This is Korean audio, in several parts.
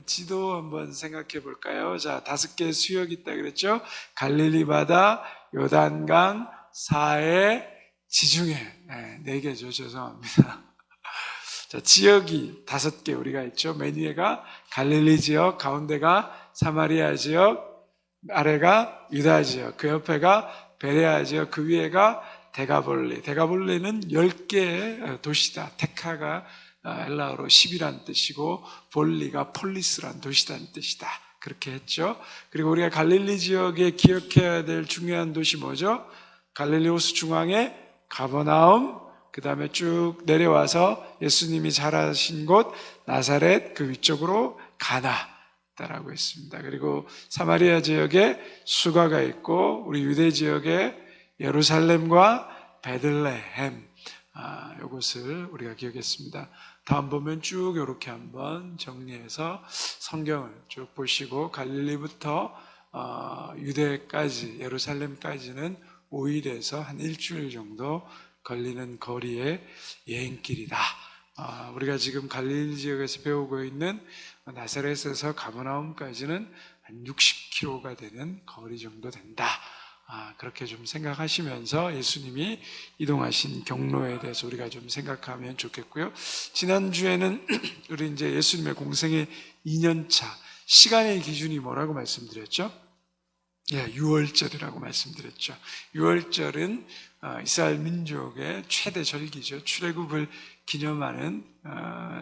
지도 한번 생각해 볼까요? 자, 5개의 수역이 있다 그랬죠? 갈릴리 바다, 요단강, 사해, 지중해. 네, 4개죠. 죄송합니다. 자, 지역이 5개 우리가 있죠. 맨 위에가 갈릴리 지역, 가운데가 사마리아 지역, 아래가 유다 지역, 그 옆에가 베레아 지역, 그 위에가 데가볼리. 데가볼리는 10개의 도시다. 데카가 헬라어로 10이란 뜻이고 볼리가 폴리스란 도시란 뜻이다. 그렇게 했죠. 그리고 우리가 갈릴리 지역에 기억해야 될 중요한 도시 뭐죠? 갈릴리 호수 중앙에 가버나움, 그 다음에 쭉 내려와서 예수님이 자라신 곳 나사렛, 그 위쪽으로 가나다라고 했습니다. 그리고 사마리아 지역에 수가가 있고 우리 유대 지역에 예루살렘과 베들레헴, 이것을 우리가 기억했습니다. 다음 보면 쭉 이렇게 한번 정리해서 성경을 쭉 보시고 갈릴리부터 유대까지, 예루살렘까지는 5일에서 한 일주일 정도 걸리는 거리의 여행길이다. 우리가 지금 갈릴리 지역에서 배우고 있는 나사렛에서 가버나움까지는 한 60km가 되는 거리 정도 된다. 그렇게 좀 생각하시면서 예수님이 이동하신 경로에 대해서 우리가 좀 생각하면 좋겠고요. 지난주에는 우리 이제 예수님의 공생의 2년차 시간의 기준이 뭐라고 말씀드렸죠? 유월절이라고 말씀드렸죠. 유월절은 이스라엘 민족의 최대 절기죠. 출애굽을 기념하는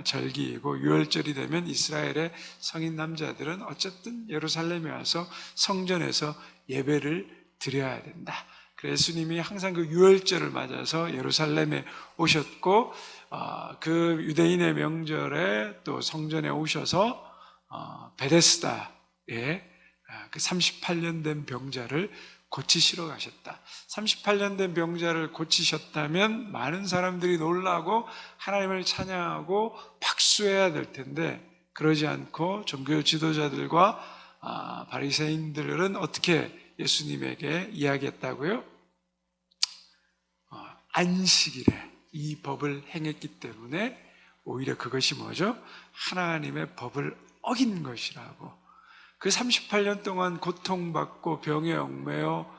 절기이고, 유월절이 되면 이스라엘의 성인 남자들은 어쨌든 예루살렘에 와서 성전에서 예배를 드려야 된다. 그래서 예수님이 항상 그 유월절을 맞아서 예루살렘에 오셨고, 그 유대인의 명절에 또 성전에 오셔서 베데스다에 그 38년 된 병자를 고치시러 가셨다. 38년 된 병자를 고치셨다면 많은 사람들이 놀라고 하나님을 찬양하고 박수해야 될 텐데, 그러지 않고 종교 지도자들과 바리새인들은 어떻게 예수님에게 이야기했다고요? 안식일에 이 법을 행했기 때문에 오히려 그것이 뭐죠? 하나님의 법을 어긴 것이라고. 그 38년 동안 고통받고 병에 얽매여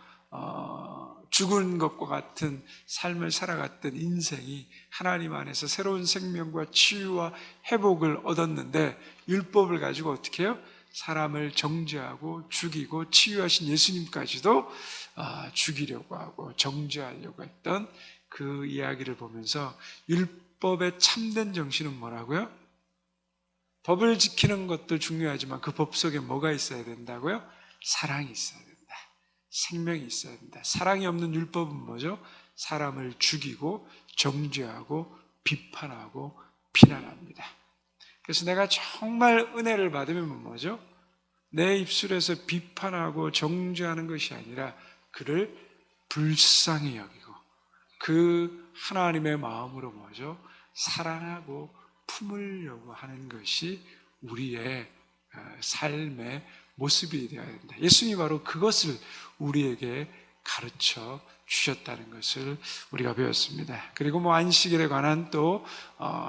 죽은 것과 같은 삶을 살아갔던 인생이 하나님 안에서 새로운 생명과 치유와 회복을 얻었는데, 율법을 가지고 어떻게 해요? 사람을 정죄하고 죽이고 치유하신 예수님까지도 죽이려고 하고 정죄하려고 했던 그 이야기를 보면서 율법의 참된 정신은 뭐라고요? 법을 지키는 것도 중요하지만 그 법 속에 뭐가 있어야 된다고요? 사랑이 있어야 된다. 생명이 있어야 된다. 사랑이 없는 율법은 뭐죠? 사람을 죽이고 정죄하고 비판하고 비난합니다. 그래서 내가 정말 은혜를 받으면 뭐죠? 내 입술에서 비판하고 정죄하는 것이 아니라 그를 불쌍히 여기고 그 하나님의 마음으로 뭐죠? 사랑하고 품으려고 하는 것이 우리의 삶의 모습이 되어야 된다. 예수님이 바로 그것을 우리에게 가르쳐 주셨다는 것을 우리가 배웠습니다. 그리고 안식일에 관한 또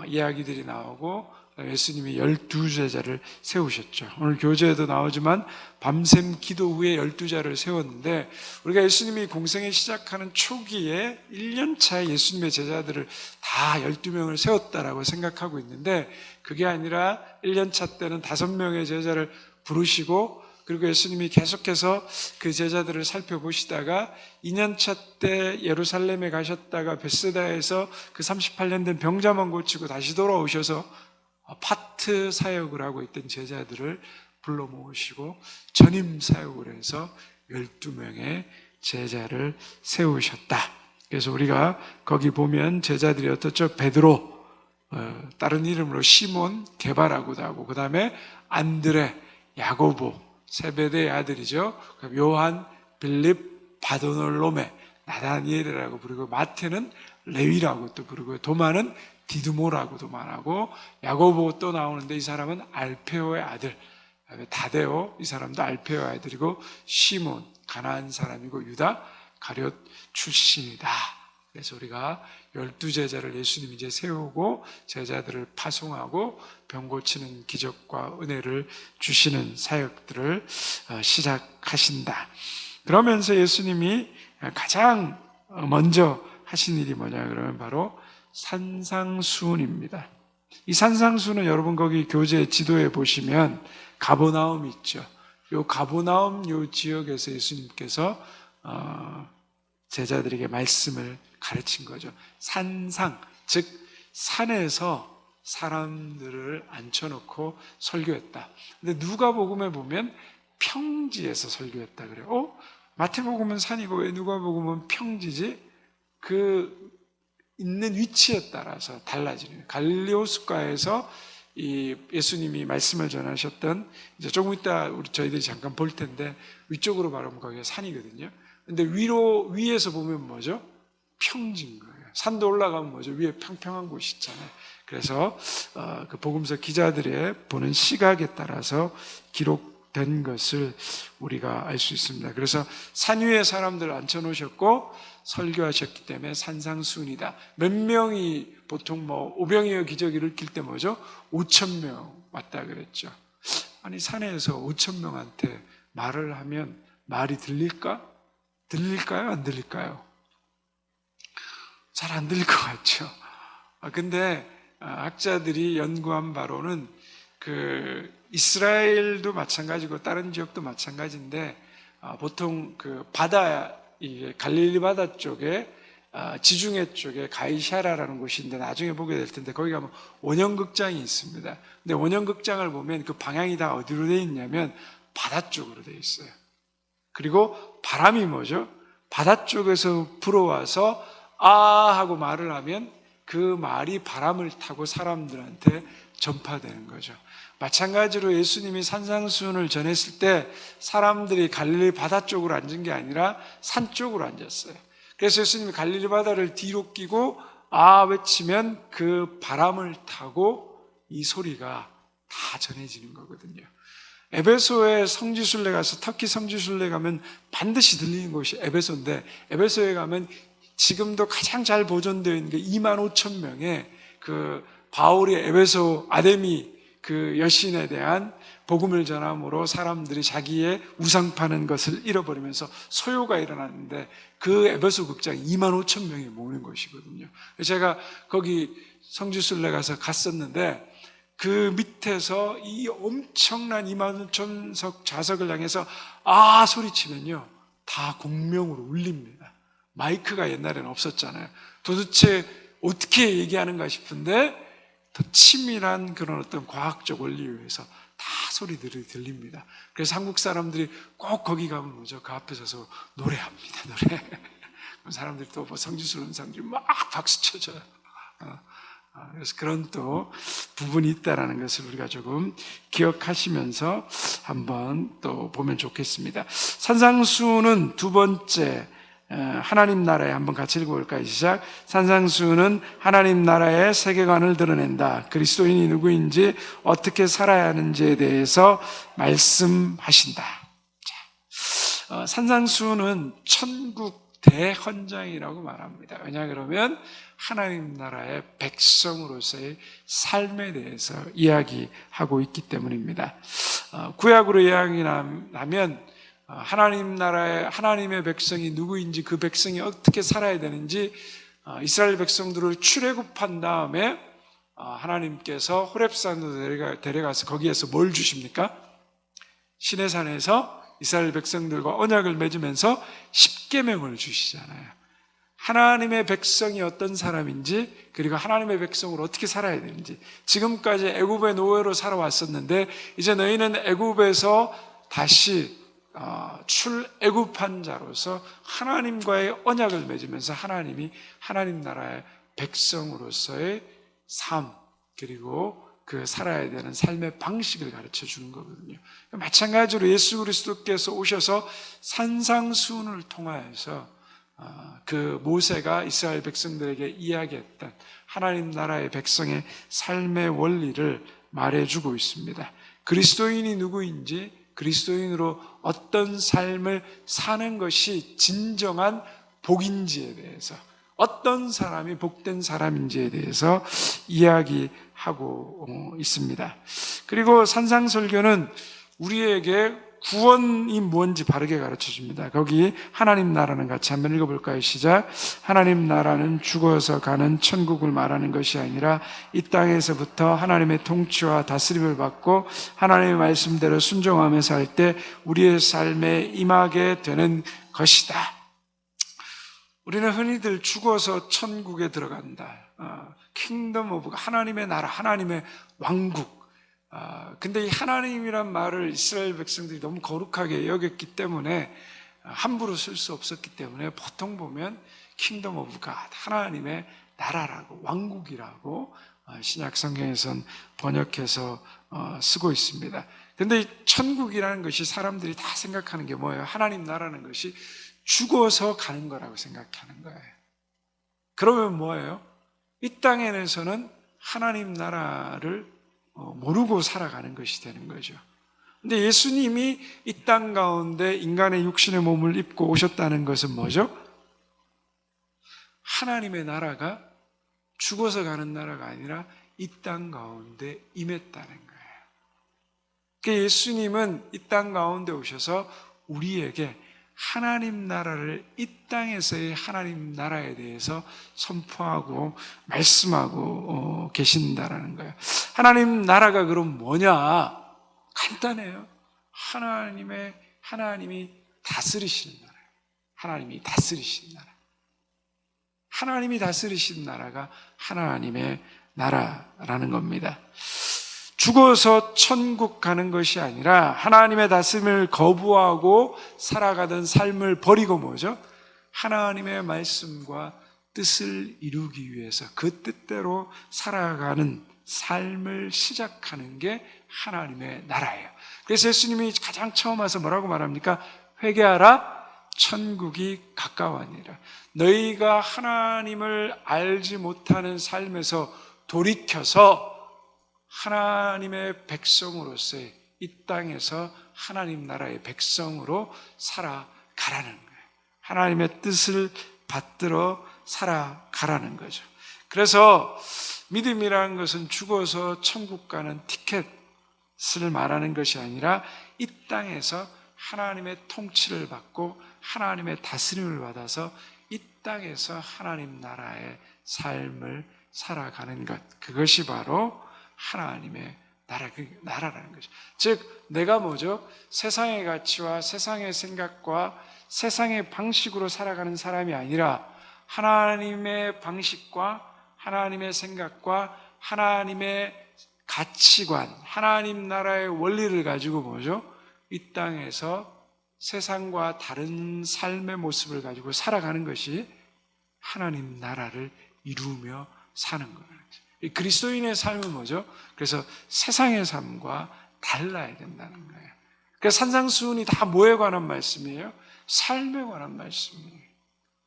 이야기들이 나오고, 예수님이 12제자를 세우셨죠. 오늘 교재에도 나오지만 밤샘 기도 후에 12자를 세웠는데, 우리가 예수님이 공생에 시작하는 초기에 1년차에 예수님의 제자들을 다 12명을 세웠다라고 생각하고 있는데, 그게 아니라 1년차 때는 5명의 제자를 부르시고, 그리고 예수님이 계속해서 그 제자들을 살펴보시다가 2년차 때 예루살렘에 가셨다가 베스다에서 그 38년 된 병자만 고치고 다시 돌아오셔서 파트 사역을 하고 있던 제자들을 불러 모으시고 전임 사역을 해서 12명의 제자를 세우셨다. 그래서 우리가 거기 보면 제자들이 어떻죠? 베드로, 다른 이름으로 시몬, 게바라고도 하고, 그 다음에 안드레, 야고보, 세베대의 아들이죠. 요한, 빌립, 바도놀로메, 나다니엘이라고 부르고, 마태는 레위라고 또 부르고, 도마는 디두모라고도 말하고, 야고보 또 나오는데 이 사람은 알페오의 아들, 다데오, 이 사람도 알페오의 아들이고, 시몬, 가나안 사람이고, 유다, 가룟 출신이다. 그래서 우리가 12제자를 예수님이 이제 세우고 제자들을 파송하고 병 고치는 기적과 은혜를 주시는 사역들을 시작하신다. 그러면서 예수님이 가장 먼저 하신 일이 뭐냐 그러면 바로 산상수훈입니다. 이 산상수훈은 여러분 거기 교재 지도에 보시면 가버나움 있죠. 요 가버나움 요 지역에서 예수님께서 제자들에게 말씀을 가르친 거죠. 산상, 즉 산에서 사람들을 앉혀놓고 설교했다. 근데 누가복음에 보면 평지에서 설교했다 그래요. 마태복음은 산이고 왜 누가복음은 평지지? 그 있는 위치에 따라서 달라지는 거예요. 갈릴리 호숫가에서 이 예수님이 말씀을 전하셨던, 이제 조금 이따 저희들이 잠깐 볼 텐데 위쪽으로 바라보면 거기가 산이거든요. 근데 위에서 보면 뭐죠? 평지인 거예요. 산도 올라가면 뭐죠? 위에 평평한 곳이 있잖아요. 그래서 그 복음서 기자들의 보는 시각에 따라서 기록된 것을 우리가 알 수 있습니다. 그래서 산 위에 사람들을 앉혀놓으셨고 설교하셨기 때문에 산상수훈이다. 몇 명이 보통 오병이어 기적을 일으킬 때 뭐죠? 5,000명 왔다 그랬죠. 아니 산에서 5,000명한테 말을 하면 말이 들릴까? 들릴까요? 안 들릴까요? 잘 안 들릴 것 같죠. 근데 학자들이 연구한 바로는 그 이스라엘도 마찬가지고 다른 지역도 마찬가지인데 보통 그 바다, 이게 갈릴리 바다 쪽에 지중해 쪽에 가이샤라라는 곳인데 나중에 보게 될 텐데 거기 가면 원형극장이 있습니다. 근데 원형극장을 보면 그 방향이 다 어디로 되어 있냐면 바다 쪽으로 되어 있어요. 그리고 바람이 뭐죠? 바다 쪽에서 불어와서 하고 말을 하면 그 말이 바람을 타고 사람들한테 전파되는 거죠. 마찬가지로 예수님이 산상수훈을 전했을 때 사람들이 갈릴리 바다 쪽으로 앉은 게 아니라 산 쪽으로 앉았어요. 그래서 예수님이 갈릴리 바다를 뒤로 끼고 외치면 그 바람을 타고 이 소리가 다 전해지는 거거든요. 에베소에 성지순례 가서 터키 성지순례 가면 반드시 들리는 곳이 에베소인데 에베소에 가면 지금도 가장 잘 보존되어 있는 게 25,000명의 그 바울이 에베소 아데미 그 여신에 대한 복음을 전함으로 사람들이 자기의 우상 파는 것을 잃어버리면서 소요가 일어났는데 그 에베소 극장이 25,000명이 모이는 곳이거든요. 제가 거기 성지순례 가서 갔었는데 그 밑에서 이 엄청난 25,000석 좌석을 향해서 소리치면요 다 공명으로 울립니다. 마이크가 옛날에는 없었잖아요. 도대체 어떻게 얘기하는가 싶은데 더 치밀한 그런 어떤 과학적 원리에 의해서 다 소리들이 들립니다. 그래서 한국 사람들이 꼭 거기 가면 뭐죠? 그 앞에 서서 노래합니다. 노래. 사람들이 또 성지순례 사람들이 막 박수 쳐줘요. 그래서 그런 또 부분이 있다는 것을 우리가 조금 기억하시면서 한번 또 보면 좋겠습니다. 산상수훈은 두 번째 하나님 나라에 한번 같이 읽어볼까요? 시작. 산상수훈은 하나님 나라의 세계관을 드러낸다. 그리스도인이 누구인지 어떻게 살아야 하는지에 대해서 말씀하신다. 산상수훈은 천국 대헌장이라고 말합니다. 왜냐 그러면 하나님 나라의 백성으로서의 삶에 대해서 이야기하고 있기 때문입니다. 구약으로 이야기하면 하나님 나라의 하나님의 백성이 누구인지 그 백성이 어떻게 살아야 되는지 이스라엘 백성들을 출애굽한 다음에 하나님께서 호렙산으로 데려가서 거기에서 뭘 주십니까? 시내산에서 이스라엘 백성들과 언약을 맺으면서 십계명을 주시잖아요. 하나님의 백성이 어떤 사람인지 그리고 하나님의 백성으로 어떻게 살아야 되는지 지금까지 애굽의 노예로 살아왔었는데 이제 너희는 애굽에서 다시 출애굽한 자로서 하나님과의 언약을 맺으면서 하나님이 하나님 나라의 백성으로서의 삶 그리고 그 살아야 되는 삶의 방식을 가르쳐 주는 거거든요. 마찬가지로 예수 그리스도께서 오셔서 산상수훈을 통하여서 그 모세가 이스라엘 백성들에게 이야기했던 하나님 나라의 백성의 삶의 원리를 말해주고 있습니다. 그리스도인이 누구인지 그리스도인으로 어떤 삶을 사는 것이 진정한 복인지에 대해서 어떤 사람이 복된 사람인지에 대해서 이야기하고 있습니다. 그리고 산상설교는 우리에게 구원이 뭔지 바르게 가르쳐 줍니다. 거기 하나님 나라는 같이 한번 읽어볼까요? 시작. 하나님 나라는 죽어서 가는 천국을 말하는 것이 아니라 이 땅에서부터 하나님의 통치와 다스림을 받고 하나님의 말씀대로 순종하며 살 때 우리의 삶에 임하게 되는 것이다. 우리는 흔히들 죽어서 천국에 들어간다. 킹덤 오브 하나님의 나라, 하나님의 왕국. 근데 이 하나님이란 말을 이스라엘 백성들이 너무 거룩하게 여겼기 때문에 함부로 쓸 수 없었기 때문에 보통 보면 킹덤 오브 갓, 하나님의 나라라고, 왕국이라고 신약 성경에선 번역해서 쓰고 있습니다. 근데 이 천국이라는 것이 사람들이 다 생각하는 게 뭐예요? 하나님 나라는 것이 죽어서 가는 거라고 생각하는 거예요. 그러면 뭐예요? 이 땅에서는 하나님 나라를 모르고 살아가는 것이 되는 거죠. 근데 예수님이 이 땅 가운데 인간의 육신의 몸을 입고 오셨다는 것은 뭐죠? 하나님의 나라가 죽어서 가는 나라가 아니라 이 땅 가운데 임했다는 거예요. 그러니까 예수님은 이 땅 가운데 오셔서 우리에게 하나님 나라를 이 땅에서의 하나님 나라에 대해서 선포하고 말씀하고 계신다라는 거예요. 하나님 나라가 그럼 뭐냐? 간단해요. 하나님이 다스리시는 나라예요. 하나님이 다스리시는 나라. 하나님이 다스리시는 나라가 하나님의 나라라는 겁니다. 죽어서 천국 가는 것이 아니라 하나님의 다스림을 거부하고 살아가던 삶을 버리고 뭐죠? 하나님의 말씀과 뜻을 이루기 위해서 그 뜻대로 살아가는 삶을 시작하는 게 하나님의 나라예요. 그래서 예수님이 가장 처음 와서 뭐라고 말합니까? 회개하라, 천국이 가까워하니라. 너희가 하나님을 알지 못하는 삶에서 돌이켜서 하나님의 백성으로서의 이 땅에서 하나님 나라의 백성으로 살아가라는 거예요. 하나님의 뜻을 받들어 살아가라는 거죠. 그래서 믿음이라는 것은 죽어서 천국 가는 티켓을 말하는 것이 아니라 이 땅에서 하나님의 통치를 받고 하나님의 다스림을 받아서 이 땅에서 하나님 나라의 삶을 살아가는 것, 그것이 바로 하나님의 나라라는 거죠. 즉 내가 뭐죠? 세상의 가치와 세상의 생각과 세상의 방식으로 살아가는 사람이 아니라 하나님의 방식과 하나님의 생각과 하나님의 가치관, 하나님 나라의 원리를 가지고 뭐죠? 이 땅에서 세상과 다른 삶의 모습을 가지고 살아가는 것이 하나님 나라를 이루며 사는 거예요. 그리스도인의 삶은 뭐죠? 그래서 세상의 삶과 달라야 된다는 거예요. 그래서 산상수훈이 다 뭐에 관한 말씀이에요? 삶에 관한 말씀이에요.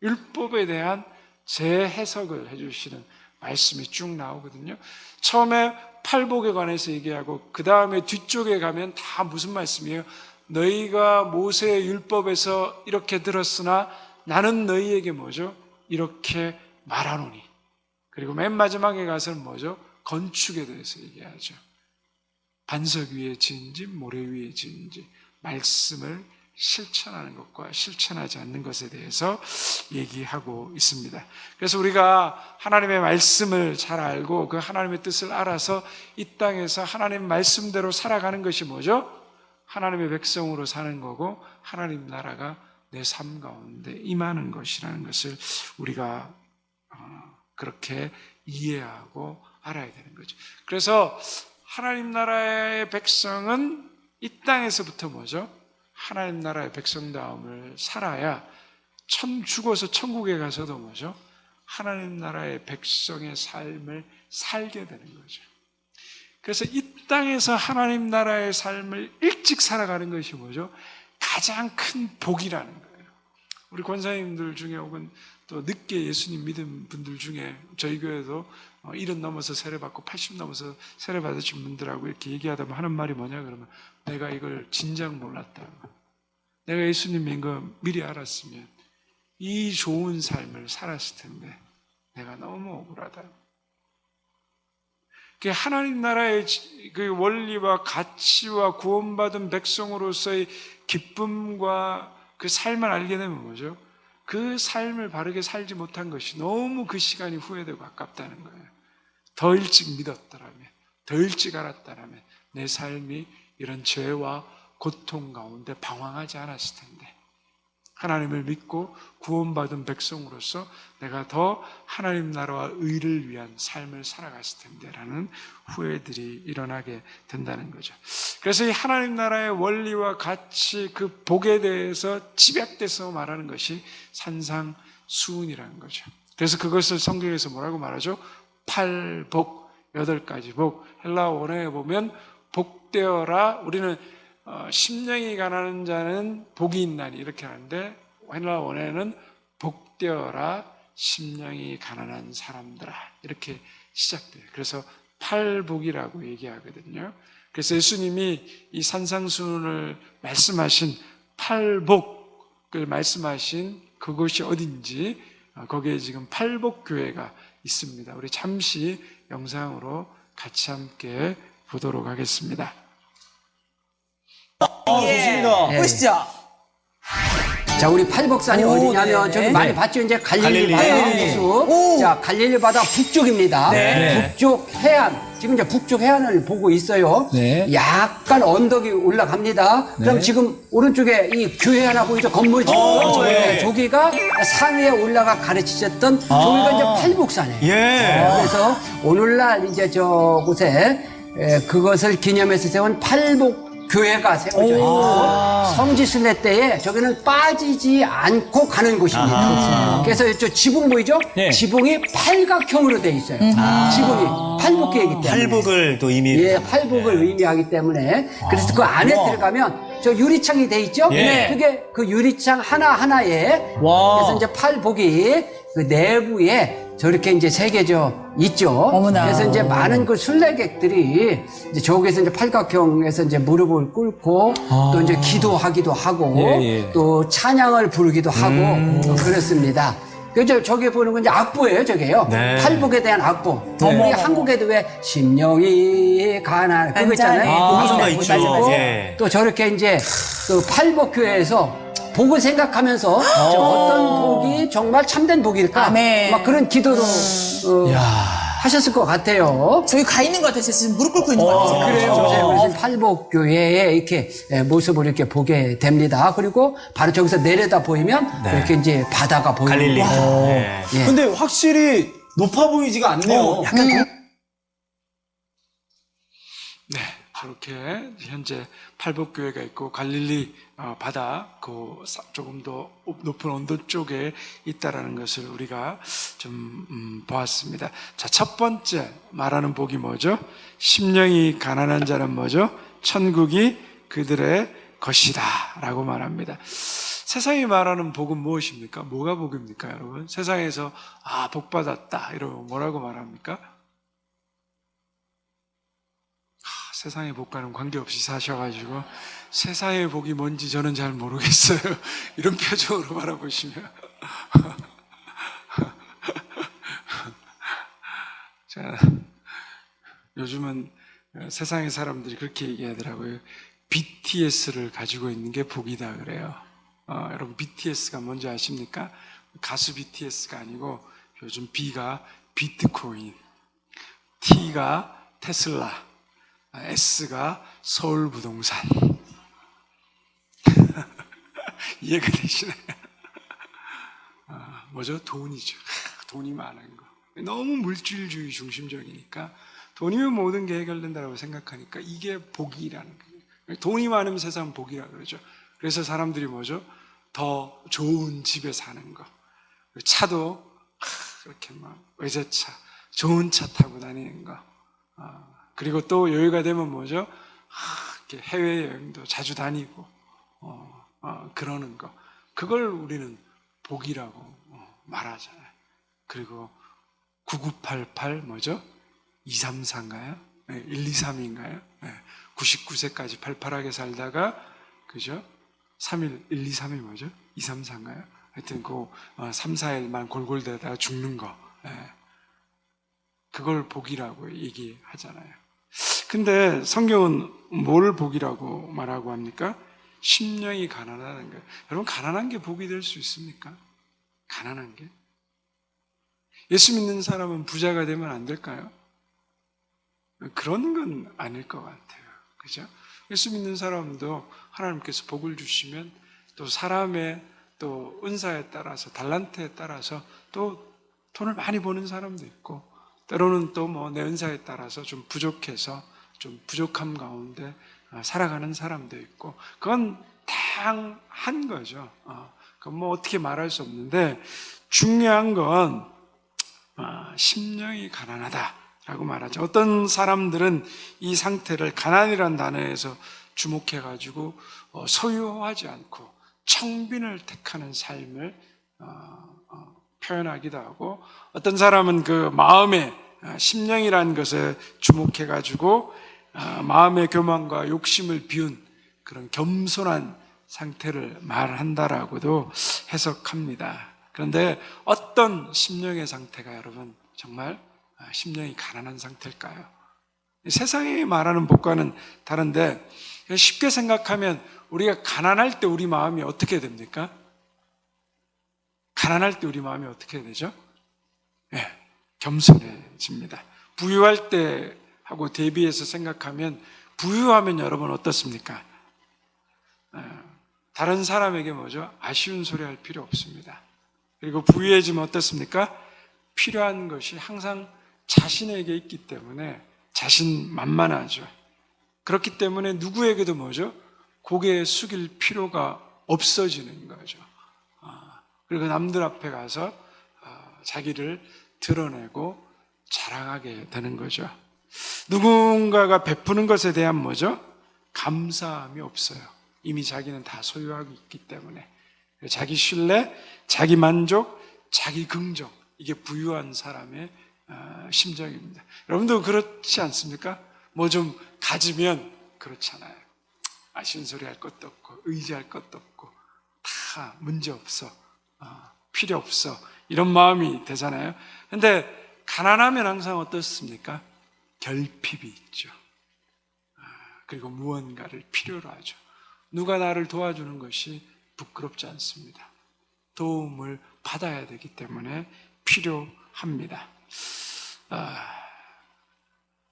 율법에 대한 재해석을 해주시는 말씀이 쭉 나오거든요. 처음에 팔복에 관해서 얘기하고 그 다음에 뒤쪽에 가면 다 무슨 말씀이에요? 너희가 모세의 율법에서 이렇게 들었으나 나는 너희에게 뭐죠? 이렇게 말하노니. 그리고 맨 마지막에 가서는 뭐죠? 건축에 대해서 얘기하죠. 반석 위에 지은 집, 모래 위에 지은 집, 말씀을 실천하는 것과 실천하지 않는 것에 대해서 얘기하고 있습니다. 그래서 우리가 하나님의 말씀을 잘 알고 그 하나님의 뜻을 알아서 이 땅에서 하나님 말씀대로 살아가는 것이 뭐죠? 하나님의 백성으로 사는 거고 하나님 나라가 내 삶 가운데 임하는 것이라는 것을 우리가 그렇게 이해하고 알아야 되는 거죠. 그래서 하나님 나라의 백성은 이 땅에서부터 뭐죠? 하나님 나라의 백성다움을 살아야 죽어서 천국에 가서도 뭐죠? 하나님 나라의 백성의 삶을 살게 되는 거죠. 그래서 이 땅에서 하나님 나라의 삶을 일찍 살아가는 것이 뭐죠? 가장 큰 복이라는 거예요. 우리 권사님들 중에 혹은 또 늦게 예수님 믿은 분들 중에 저희 교회도 70 넘어서 세례받고 80 넘어서 세례받으신 분들하고 이렇게 얘기하다 보면 하는 말이 뭐냐 그러면 내가 이걸 진작 몰랐다. 내가 예수님 믿은 거 미리 알았으면 이 좋은 삶을 살았을 텐데 내가 너무 억울하다. 하나님 나라의 그 원리와 가치와 구원받은 백성으로서의 기쁨과 그 삶을 알게 되면 뭐죠? 그 삶을 바르게 살지 못한 것이 너무 그 시간이 후회되고 아깝다는 거예요. 더 일찍 믿었더라면, 더 일찍 알았더라면 내 삶이 이런 죄와 고통 가운데 방황하지 않았을 텐데, 하나님을 믿고 구원받은 백성으로서 내가 더 하나님 나라와 의를 위한 삶을 살아갔을 텐데 라는 후회들이 일어나게 된다는 거죠. 그래서 이 하나님 나라의 원리와 가치, 그 복에 대해서 집약돼서 말하는 것이 산상수훈이라는 거죠. 그래서 그것을 성경에서 뭐라고 말하죠? 8복, 8가지 복. 헬라 원어에 보면 복되어라, 우리는 심령이 가난한 자는 복이 있나니 이렇게 하는데, 헬라 원어에는 복되어라 심령이 가난한 사람들아 이렇게 시작돼요. 그래서 팔복이라고 얘기하거든요. 그래서 예수님이 이 산상수훈을 말씀하신 팔복을 말씀하신 그곳이 어딘지, 거기에 지금 팔복교회가 있습니다. 우리 잠시 영상으로 같이 함께 보도록 하겠습니다. 좋습니다. 보시죠. 자, 우리 팔복산이 어디냐면, 네네. 저기 많이 봤죠? 이제 갈릴리 바다 갈릴리. 호수. 자, 갈릴리 바다 북쪽입니다. 네. 북쪽 해안. 지금 이제 북쪽 해안을 보고 있어요. 네. 약간 언덕이 올라갑니다. 그럼 지금 오른쪽에 이 교회 하나 보이죠? 건물 지금. 네. 저기가 산 위에 올라가 가르치셨던 저기가 이제 팔복산이에요. 예. 그래서 오늘날 이제 저곳에 그것을 기념해서 세운 팔복 교회가 세워져 있고, 성지순례 때에 저기는 빠지지 않고 가는 곳입니다. 그래서 저 지붕 보이죠? 네. 지붕이 팔각형으로 돼 있어요. 지붕이 팔복교회이기 때문에. 팔복을 또 의미. 예, 팔복을 의미하기 때문에. 그래서 그 안에 들어가면 저 유리창이 돼 있죠? 예. 그게 그 유리창 하나하나에, 와. 그래서 이제 팔복이 그 내부에 저렇게 이제 새겨져 있죠. 어머나. 그래서 이제 많은 그 순례객들이 이제 저기서 이제 팔각형에서 이제 무릎을 꿇고 또 이제 기도하기도 하고 예. 또 찬양을 부르기도 하고 그렇습니다. 그죠? 저기 보는 건 이제 악보예요, 저게요. 네. 팔복에 대한 악보. 우리 한국에도 왜 심령이 가난 그거 있잖아요. 가사가 그거 있죠. 있고 예. 또 저렇게 이제 그 팔복교회에서 복을 생각하면서 어떤 복이 정말 참된 복일까? 아멘. 막 그런 기도로 하셨을 것 같아요. 저기 가 있는 것 같아요. 지금 무릎 꿇고 있는 것 같아요. 그래요. 우리 팔복교회에 이렇게 모습을 이렇게 보게 됩니다. 그리고 바로 저기서 내려다 보이면 이렇게 이제 바다가 보이는 갈릴리. 거죠. 예. 예. 근데 확실히 높아 보이지가 않네요. 네, 저렇게 현재 팔복교회가 있고 갈릴리 바다 그 조금 더 높은 언덕 쪽에 있다라는 것을 우리가 좀 보았습니다. 자, 첫 번째 말하는 복이 뭐죠? 심령이 가난한 자는 뭐죠? 천국이 그들의 것이다 라고 말합니다. 세상이 말하는 복은 무엇입니까? 뭐가 복입니까, 여러분? 세상에서 복 받았다 이러면 뭐라고 말합니까? 세상의 복과는 관계없이 사셔가지고 세상의 복이 뭔지 저는 잘 모르겠어요. 이런 표정으로 바라보시면 자, 요즘은 세상의 사람들이 그렇게 얘기하더라고요. BTS를 가지고 있는 게 복이다 그래요. 여러분 BTS가 뭔지 아십니까? 가수 BTS가 아니고 요즘 B가 비트코인, T가 테슬라, S가 서울부동산. 이해가 되시나요? 뭐죠? 돈이죠. 돈이 많은 거. 너무 물질주의 중심적이니까 돈이면 모든 게 해결된다고 생각하니까 이게 복이라는 거예요. 돈이 많으면 세상 복이라고 그러죠. 그래서 사람들이 뭐죠? 더 좋은 집에 사는 거. 차도 그렇게 막 외제차, 좋은 차 타고 다니는 거. 그리고 또 여유가 되면 뭐죠? 이렇게 해외여행도 자주 다니고 그러는 거. 그걸 우리는 복이라고 말하잖아요. 그리고 9988 뭐죠? 234인가요? 123인가요? 99세까지 팔팔하게 살다가 그죠? 3일 1, 2, 3이 뭐죠? 2, 3, 4인가요? 하여튼 그 3, 4일만 골골대다가 죽는 거. 그걸 복이라고 얘기하잖아요. 근데 성경은 뭘 복이라고 말하고 합니까? 심령이 가난하다는 거예요. 여러분, 가난한 게 복이 될 수 있습니까? 가난한 게? 예수 믿는 사람은 부자가 되면 안 될까요? 그런 건 아닐 것 같아요. 그죠? 예수 믿는 사람도 하나님께서 복을 주시면 또 사람의 또 은사에 따라서, 달란트에 따라서 또 돈을 많이 버는 사람도 있고, 때로는 또 뭐 내 은사에 따라서 좀 부족해서 좀 부족함 가운데 살아가는 사람도 있고, 그건 다양한 거죠. 그건 뭐 어떻게 말할 수 없는데, 중요한 건 심령이 가난하다라고 말하죠. 어떤 사람들은 이 상태를 가난이라는 단어에서 주목해가지고 소유하지 않고 청빈을 택하는 삶을 표현하기도 하고, 어떤 사람은 그 마음의 심령이라는 것에 주목해가지고 마음의 교만과 욕심을 비운 그런 겸손한 상태를 말한다라고도 해석합니다. 그런데 어떤 심령의 상태가 여러분 정말 심령이 가난한 상태일까요? 세상이 말하는 복과는 다른데, 쉽게 생각하면 우리가 가난할 때 우리 마음이 어떻게 됩니까? 가난할 때 우리 마음이 어떻게 되죠? 겸손해집니다. 부유할 때 하고 대비해서 생각하면, 부유하면 여러분 어떻습니까? 다른 사람에게 뭐죠? 아쉬운 소리 할 필요 없습니다. 그리고 부유해지면 어떻습니까? 필요한 것이 항상 자신에게 있기 때문에 자신만만하죠. 그렇기 때문에 누구에게도 뭐죠? 고개 숙일 필요가 없어지는 거죠. 그리고 남들 앞에 가서 자기를 드러내고 자랑하게 되는 거죠. 누군가가 베푸는 것에 대한 뭐죠? 감사함이 없어요. 이미 자기는 다 소유하고 있기 때문에. 자기 신뢰, 자기 만족, 자기 긍정, 이게 부유한 사람의 심정입니다. 여러분도 그렇지 않습니까? 뭐 좀 가지면 그렇잖아요. 아쉬운 소리 할 것도 없고 의지할 것도 없고 다 문제 없어, 필요 없어, 이런 마음이 되잖아요. 근데 가난하면 항상 어떻습니까? 결핍이 있죠. 그리고 무언가를 필요로 하죠. 누가 나를 도와주는 것이 부끄럽지 않습니다. 도움을 받아야 되기 때문에 필요합니다.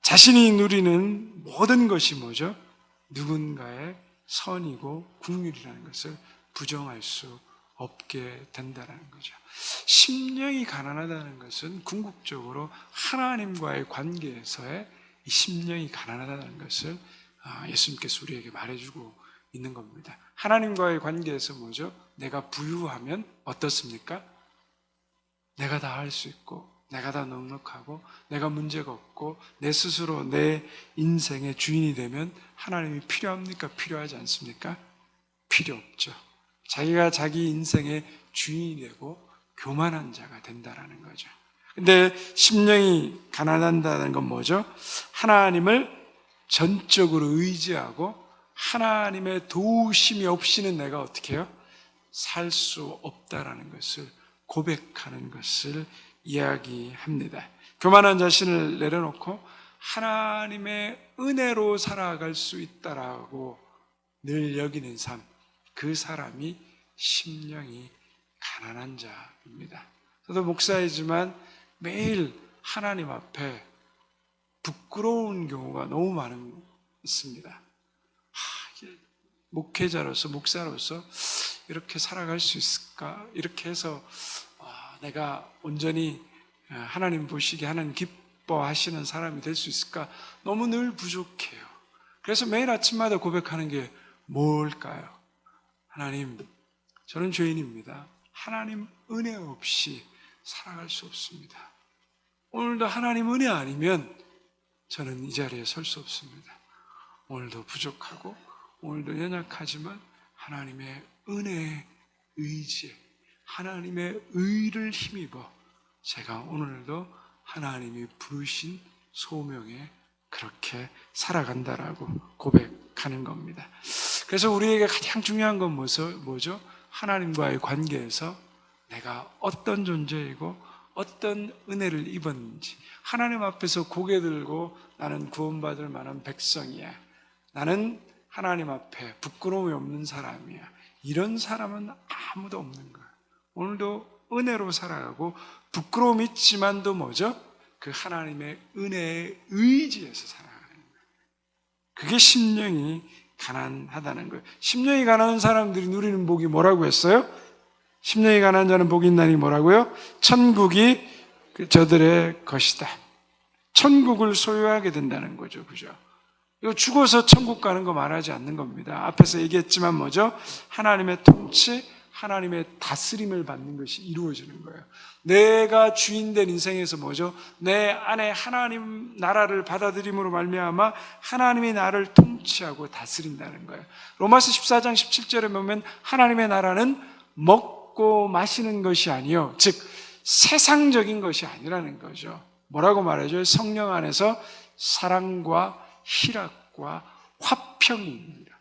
자신이 누리는 모든 것이 뭐죠? 누군가의 선이고 국률이라는 것을 부정할 수 없게 된다는 거죠. 심령이 가난하다는 것은 궁극적으로 하나님과의 관계에서의 이 심령이 가난하다는 것을 예수님께서 우리에게 말해주고 있는 겁니다. 하나님과의 관계에서 뭐죠? 내가 부유하면 어떻습니까? 내가 다 할 수 있고, 내가 다 넉넉하고, 내가 문제가 없고, 내 스스로 내 인생의 주인이 되면 하나님이 필요합니까? 필요하지 않습니까? 필요 없죠. 자기가 자기 인생의 주인이 되고 교만한 자가 된다라는 거죠. 근데 심령이 가난하다는 건 뭐죠? 하나님을 전적으로 의지하고 하나님의 도우심이 없이는 내가 어떻게 해요? 살 수 없다라는 것을 고백하는 것을 이야기합니다. 교만한 자신을 내려놓고 하나님의 은혜로 살아갈 수 있다라고 늘 여기는 삶, 그 사람이 심령이 가난한 자입니다. 저도 목사이지만 매일 하나님 앞에 부끄러운 경우가 너무 많습니다. 목회자로서, 목사로서 이렇게 살아갈 수 있을까? 이렇게 해서 내가 온전히 하나님 보시기에 하나님 기뻐하시는 사람이 될 수 있을까? 너무 늘 부족해요. 그래서 매일 아침마다 고백하는 게 뭘까요? 하나님, 저는 죄인입니다. 하나님 은혜 없이 살아갈 수 없습니다. 오늘도 하나님 은혜 아니면 저는 이 자리에 설 수 없습니다. 오늘도 부족하고 오늘도 연약하지만 하나님의 은혜에 의지해 하나님의 의를 힘입어 제가 오늘도 하나님이 부르신 소명에 그렇게 살아간다라고 고백하는 겁니다. 그래서 우리에게 가장 중요한 건 뭐죠? 하나님과의 관계에서 내가 어떤 존재이고 어떤 은혜를 입었는지, 하나님 앞에서 고개 들고 나는 구원받을 만한 백성이야, 나는 하나님 앞에 부끄러움이 없는 사람이야, 이런 사람은 아무도 없는 거야. 오늘도 은혜로 살아가고 부끄러움 있지만도 뭐죠? 그 하나님의 은혜에 의지해서 살아가는 거예요. 그게 심령이 가난하다는 거예요. 심령이 가난한 사람들이 누리는 복이 뭐라고 했어요? 심령이 가난한 자는 복이 있나니 뭐라고요? 천국이 저들의 것이다. 천국을 소유하게 된다는 거죠. 그죠? 이거 죽어서 천국 가는 거 말하지 않는 겁니다. 앞에서 얘기했지만 뭐죠? 하나님의 통치, 하나님의 다스림을 받는 것이 이루어지는 거예요. 내가 주인된 인생에서 뭐죠? 내 안에 하나님 나라를 받아들임으로 말미암아 하나님이 나를 통치하고 다스린다는 거예요. 로마서 14장 17절에 보면 하나님의 나라는 먹고 마시는 것이 아니요, 즉 세상적인 것이 아니라는 거죠. 뭐라고 말하죠? 성령 안에서 사랑과 희락과 화평입니다.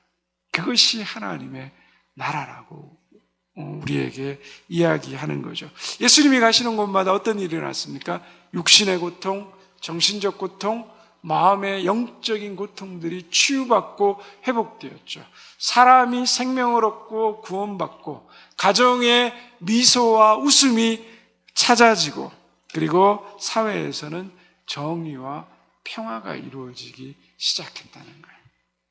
그것이 하나님의 나라라고 우리에게 이야기하는 거죠. 예수님이 가시는 곳마다 어떤 일이 일어났습니까? 육신의 고통, 정신적 고통, 마음의 영적인 고통들이 치유받고 회복되었죠. 사람이 생명을 얻고 구원받고 가정의 미소와 웃음이 찾아지고, 그리고 사회에서는 정의와 평화가 이루어지기 시작했다는 거예요.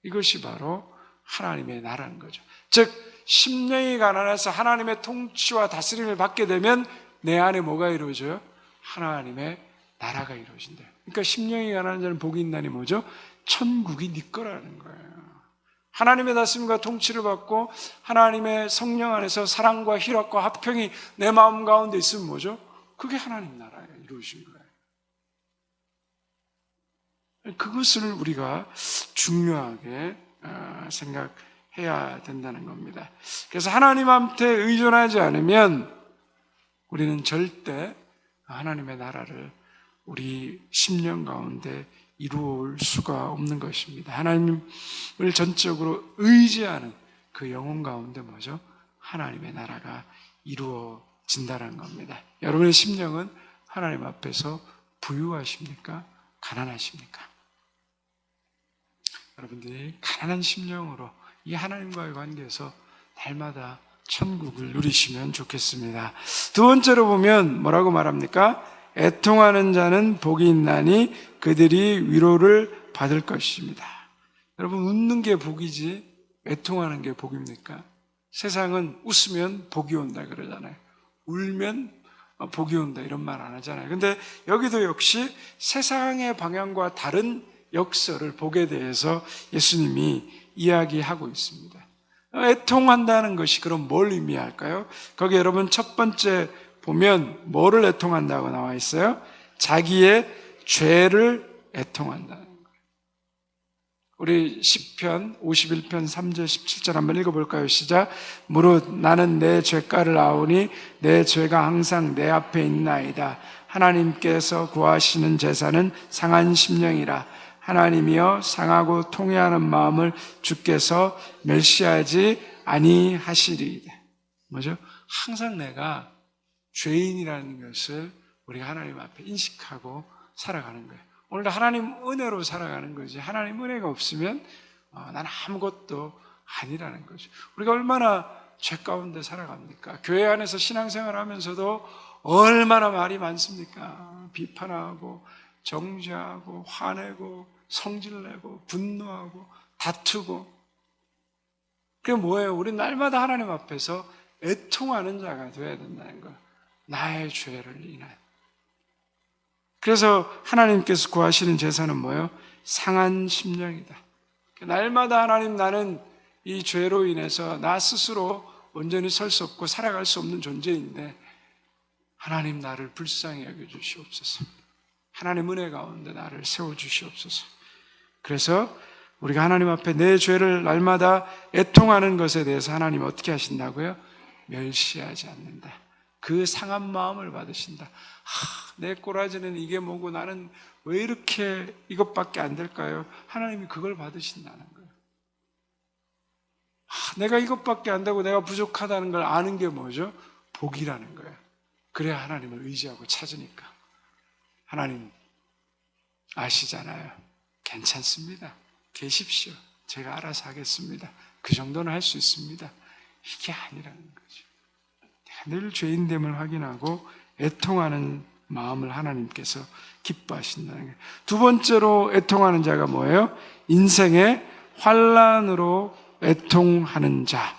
이것이 바로 하나님의 나라는 거죠. 즉 심령이 가난해서 하나님의 통치와 다스림을 받게 되면 내 안에 뭐가 이루어져요? 하나님의 나라가 이루어진다. 그러니까 심령이 가난한 자는 복이 있나니 뭐죠? 천국이 네 거라는 거예요. 하나님의 다스림과 통치를 받고 하나님의 성령 안에서 사랑과 희락과 화평이 내 마음 가운데 있으면 뭐죠? 그게 하나님 나라에 이루어진 거예요. 그것을 우리가 중요하게 생각해야 된다는 겁니다. 그래서 하나님한테 의존하지 않으면 우리는 절대 하나님의 나라를 우리 심령 가운데 이루어올 수가 없는 것입니다. 하나님을 전적으로 의지하는 그 영혼 가운데 뭐죠? 하나님의 나라가 이루어진다는 겁니다. 여러분의 심령은 하나님 앞에서 부유하십니까? 가난하십니까? 여러분들이 가난한 심령으로 이 하나님과의 관계에서 날마다 천국을 누리시면 좋겠습니다. 두 번째로 보면 뭐라고 말합니까? 애통하는 자는 복이 있나니 그들이 위로를 받을 것입니다. 여러분, 웃는 게 복이지 애통하는 게 복입니까? 세상은 웃으면 복이 온다 그러잖아요. 울면 복이 온다 이런 말 안 하잖아요. 근데 여기도 역시 세상의 방향과 다른 역설을 복에 대해서 예수님이 이야기하고 있습니다. 애통한다는 것이 그럼 뭘 의미할까요? 거기 여러분 첫 번째 보면 뭐를 애통한다고 나와 있어요? 자기의 죄를 애통한다는 거예요. 우리 시편 51편 3절 17절 한번 읽어볼까요? 시작. 무릇 나는 내 죄가를 아오니 내 죄가 항상 내 앞에 있나이다. 하나님께서 구하시는 제사는 상한 심령이라. 하나님이여 상하고 통회하는 마음을 주께서 멸시하지 아니하시리이다. 뭐죠? 항상 내가 죄인이라는 것을 우리가 하나님 앞에 인식하고 살아가는 거예요. 오늘도 하나님 은혜로 살아가는 거지, 하나님 은혜가 없으면 난 아무것도 아니라는 거죠. 우리가 얼마나 죄 가운데 살아갑니까? 교회 안에서 신앙생활 하면서도 얼마나 말이 많습니까? 비판하고 정죄하고 화내고 성질내고 분노하고 다투고. 그게 뭐예요? 우리 날마다 하나님 앞에서 애통하는 자가 되어야 된다는 거예요. 나의 죄를 인한. 그래서 하나님께서 구하시는 제사는 뭐예요? 상한 심령이다. 날마다 하나님, 나는 이 죄로 인해서 나 스스로 온전히 설 수 없고 살아갈 수 없는 존재인데 하나님 나를 불쌍히 여겨주시옵소서. 하나님 은혜 가운데 나를 세워주시옵소서. 그래서 우리가 하나님 앞에 내 죄를 날마다 애통하는 것에 대해서 하나님 어떻게 하신다고요? 멸시하지 않는다. 그 상한 마음을 받으신다. 내 꼬라지는 이게 뭐고 나는 왜 이렇게 이것밖에 안 될까요? 하나님이 그걸 받으신다는 거예요. 내가 이것밖에 안 되고 내가 부족하다는 걸 아는 게 뭐죠? 복이라는 거예요. 그래야 하나님을 의지하고 찾으니까. 하나님 아시잖아요. 괜찮습니다. 계십시오. 제가 알아서 하겠습니다. 그 정도는 할 수 있습니다. 이게 아니라는 거죠. 늘 죄인됨을 확인하고 애통하는 마음을 하나님께서 기뻐하신다는 거예요. 두 번째로 애통하는 자가 뭐예요? 인생의 환난으로 애통하는 자.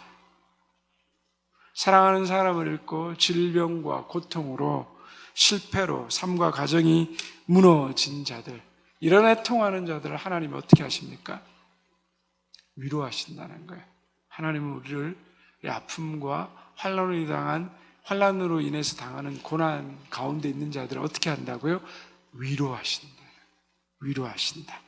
사랑하는 사람을 잃고 질병과 고통으로 실패로 삶과 가정이 무너진 자들, 이런 애통하는 자들을 하나님이 어떻게 하십니까? 위로하신다는 거예요. 하나님은 우리를 이 아픔과 환난으로 인해서 당하는 고난 가운데 있는 자들을 어떻게 한다고요? 위로하신다. 위로하신다.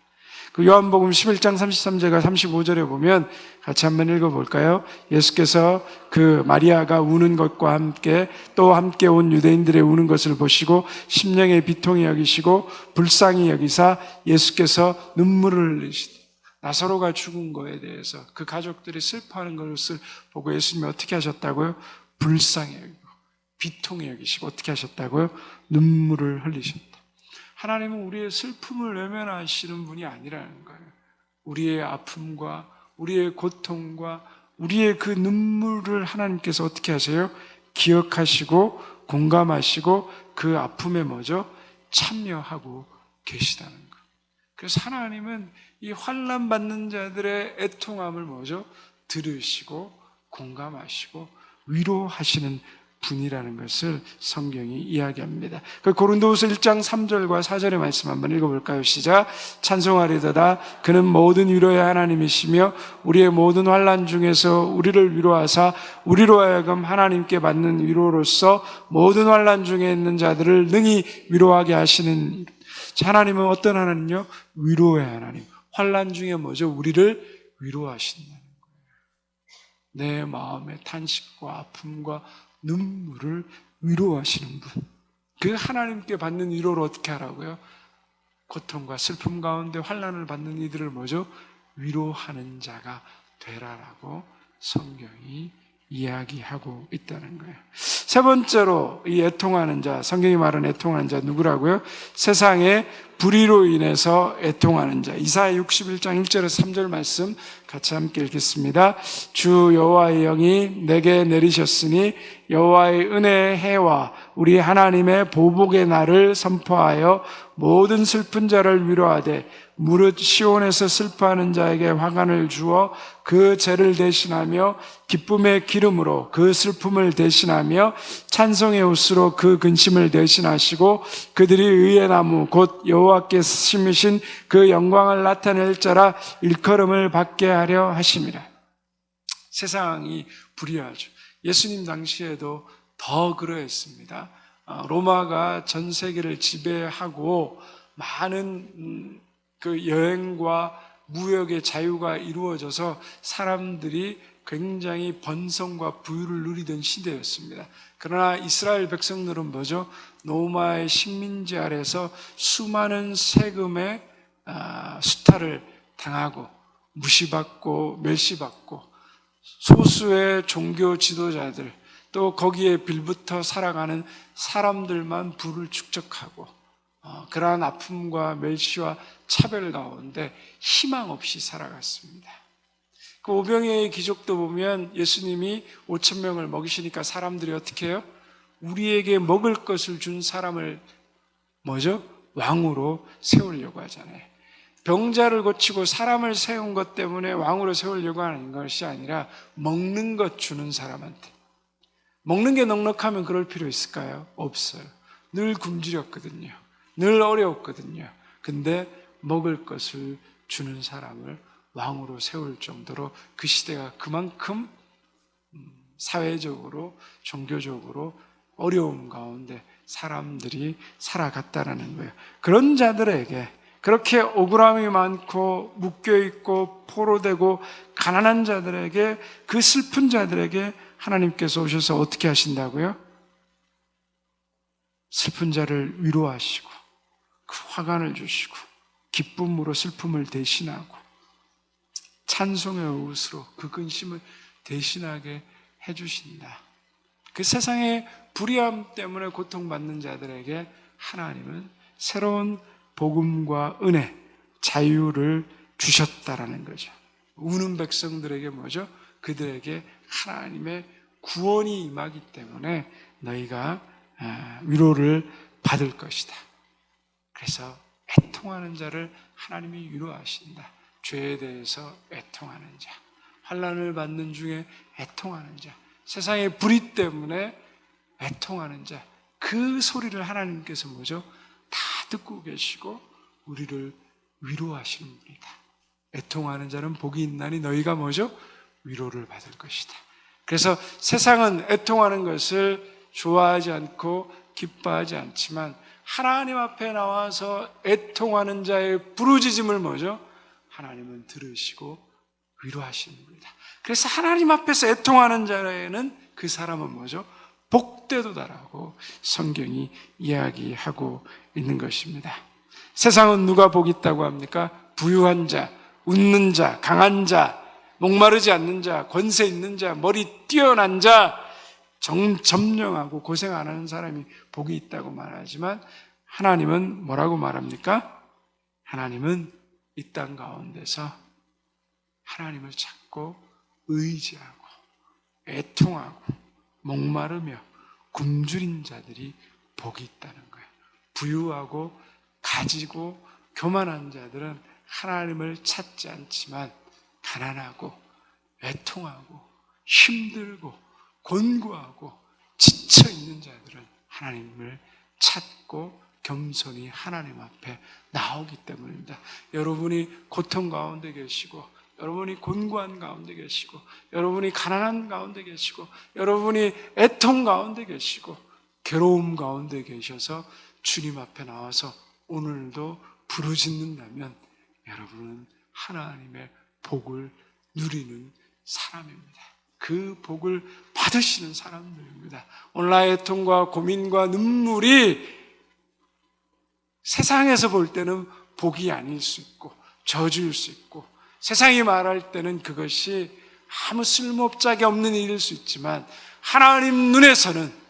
그 요한복음 11장 33절과 35절에 보면 같이 한번 읽어볼까요? 예수께서 그 마리아가 우는 것과 함께 또 함께 온 유대인들의 우는 것을 보시고 심령의 비통히 여기시고 불쌍히 여기사 예수께서 눈물을 흘리시되 나사로가 죽은 거에 대해서 그 가족들이 슬퍼하는 것을 보고 예수님이 어떻게 하셨다고요? 불쌍히 여기고 비통히 여기시고 어떻게 하셨다고요? 눈물을 흘리셨다. 하나님은 우리의 슬픔을 외면하시는 분이 아니라는 거예요. 우리의 아픔과 우리의 고통과 우리의 그 눈물을 하나님께서 어떻게 하세요? 기억하시고 공감하시고 그 아픔에 뭐죠? 참여하고 계시다는 거예요. 그래서 하나님은 이 환난 받는 자들의 애통함을 뭐죠? 들으시고 공감하시고 위로하시는 분이라는 것을 성경이 이야기합니다. 그 고린도후서 1장 3절과 4절의 말씀 한번 읽어볼까요? 시작. 찬송하리도다. 그는 모든 위로의 하나님이시며 우리의 모든 환난 중에서 우리를 위로하사 우리로 하여금 하나님께 받는 위로로서 모든 환난 중에 있는 자들을 능히 위로하게 하시는. 하나님은 어떤 하나님이요? 위로의 하나님. 환난 중에 뭐죠? 우리를 위로하신다는 거예요. 내 마음의 탄식과 아픔과 눈물을 위로하시는 분. 그 하나님께 받는 위로를 어떻게 하라고요? 고통과 슬픔 가운데 환난을 받는 이들을 뭐죠? 위로하는 자가 되라라고 성경이 이야기하고 있다는 거예요. 세 번째로 이 애통하는 자, 성경이 말하는 애통하는 자 누구라고요? 세상의 불의로 인해서 애통하는 자. 이사야 61장 1절에서 3절 말씀 같이 함께 읽겠습니다. 주 여호와의 영이 내게 내리셨으니 여호와의 은혜의 해와 우리 하나님의 보복의 날을 선포하여 모든 슬픈 자를 위로하되 무릇 시온에서 슬퍼하는 자에게 화관을 주어 그 죄를 대신하며 기쁨의 기름으로 그 슬픔을 대신하며 찬송의 옷으로 그 근심을 대신하시고 그들이 의의 나무 곧 여호와께서 심으신 그 영광을 나타낼 자라 일컬음을 받게 하려 하심이라. 세상이 불의하죠. 예수님 당시에도 더 그러했습니다. 로마가 전 세계를 지배하고 많은 그 여행과 무역의 자유가 이루어져서 사람들이 굉장히 번성과 부유를 누리던 시대였습니다. 그러나 이스라엘 백성들은 뭐죠? 로마의 식민지 아래서 수많은 세금의 수탈을 당하고 무시받고 멸시받고 소수의 종교 지도자들 또 거기에 빌붙어 살아가는 사람들만 부를 축적하고 그러한 아픔과 멸시와 차별 가운데 희망 없이 살아갔습니다. 그 오병이의 기적도 보면 예수님이 5,000명을 먹이시니까 사람들이 어떻게 해요? 우리에게 먹을 것을 준 사람을 뭐죠? 왕으로 세우려고 하잖아요. 병자를 고치고 사람을 세운 것 때문에 왕으로 세우려고 하는 것이 아니라 먹는 것 주는 사람한테. 먹는 게 넉넉하면 그럴 필요 있을까요? 없어요. 늘 굶주렸거든요. 늘 어려웠거든요. 근데 먹을 것을 주는 사람을 왕으로 세울 정도로 그 시대가 그만큼 사회적으로 종교적으로 어려움 가운데 사람들이 살아갔다는 거예요. 그런 자들에게 그렇게 억울함이 많고 묶여있고 포로되고 가난한 자들에게 그 슬픈 자들에게 하나님께서 오셔서 어떻게 하신다고요? 슬픈 자를 위로하시고 그 화관을 주시고 기쁨으로 슬픔을 대신하고 찬송의 옷으로 그 근심을 대신하게 해주신다. 그 세상의 불의함 때문에 고통받는 자들에게 하나님은 새로운 복음과 은혜, 자유를 주셨다라는 거죠. 우는 백성들에게 뭐죠? 그들에게 하나님의 구원이 임하기 때문에 너희가 위로를 받을 것이다. 그래서 애통하는 자를 하나님이 위로하신다. 죄에 대해서 애통하는 자, 환난을 받는 중에 애통하는 자, 세상의 불의 때문에 애통하는 자, 그 소리를 하나님께서 뭐죠? 다 듣고 계시고 우리를 위로하시는 분이다. 애통하는 자는 복이 있나니 너희가 뭐죠? 위로를 받을 것이다. 그래서 세상은 애통하는 것을 좋아하지 않고 기뻐하지 않지만 하나님 앞에 나와서 애통하는 자의 부르짖음을 뭐죠? 하나님은 들으시고 위로하시는 분이다. 그래서 하나님 앞에서 애통하는 자에는 그 사람은 뭐죠? 복되도다라고 성경이 이야기하고 있는 것입니다. 세상은 누가 복 있다고 합니까? 부유한 자, 웃는 자, 강한 자, 목마르지 않는 자, 권세 있는 자, 머리 뛰어난 자, 점령하고 고생 안 하는 사람이 복이 있다고 말하지만 하나님은 뭐라고 말합니까? 하나님은 이 땅 가운데서 하나님을 찾고 의지하고 애통하고 목마르며 굶주린 자들이 복이 있다는 거예요. 부유하고 가지고 교만한 자들은 하나님을 찾지 않지만 가난하고 애통하고 힘들고 곤고하고 지쳐 있는 자들은 하나님을 찾고 겸손히 하나님 앞에 나오기 때문입니다. 여러분이 고통 가운데 계시고 여러분이 곤고한 가운데 계시고 여러분이 가난한 가운데 계시고 여러분이 애통 가운데 계시고 괴로움 가운데 계셔서 주님 앞에 나와서 오늘도 부르짖는다면 여러분은 하나님의 복을 누리는 사람입니다. 그 복을 받으시는 사람들입니다. 오늘 나의 애통과 고민과 눈물이 세상에서 볼 때는 복이 아닐 수 있고 저주일 수 있고 세상이 말할 때는 그것이 아무 쓸모짝이 없는 일일 수 있지만 하나님 눈에서는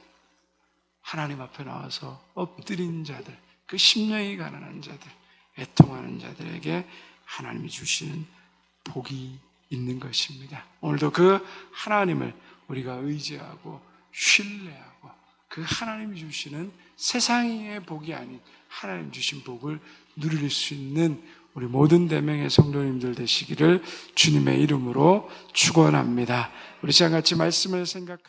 하나님 앞에 나와서 엎드린 자들, 그 심령이 가난한 자들, 애통하는 자들에게 하나님이 주시는 복이 있는 것입니다. 오늘도 그 하나님을 우리가 의지하고 신뢰하고 그 하나님이 주시는 세상의 복이 아닌 하나님 주신 복을 누릴 수 있는 우리 모든 대명의 성도님들 되시기를 주님의 이름으로 축원합니다. 우리 시간 같이 말씀을 생각하며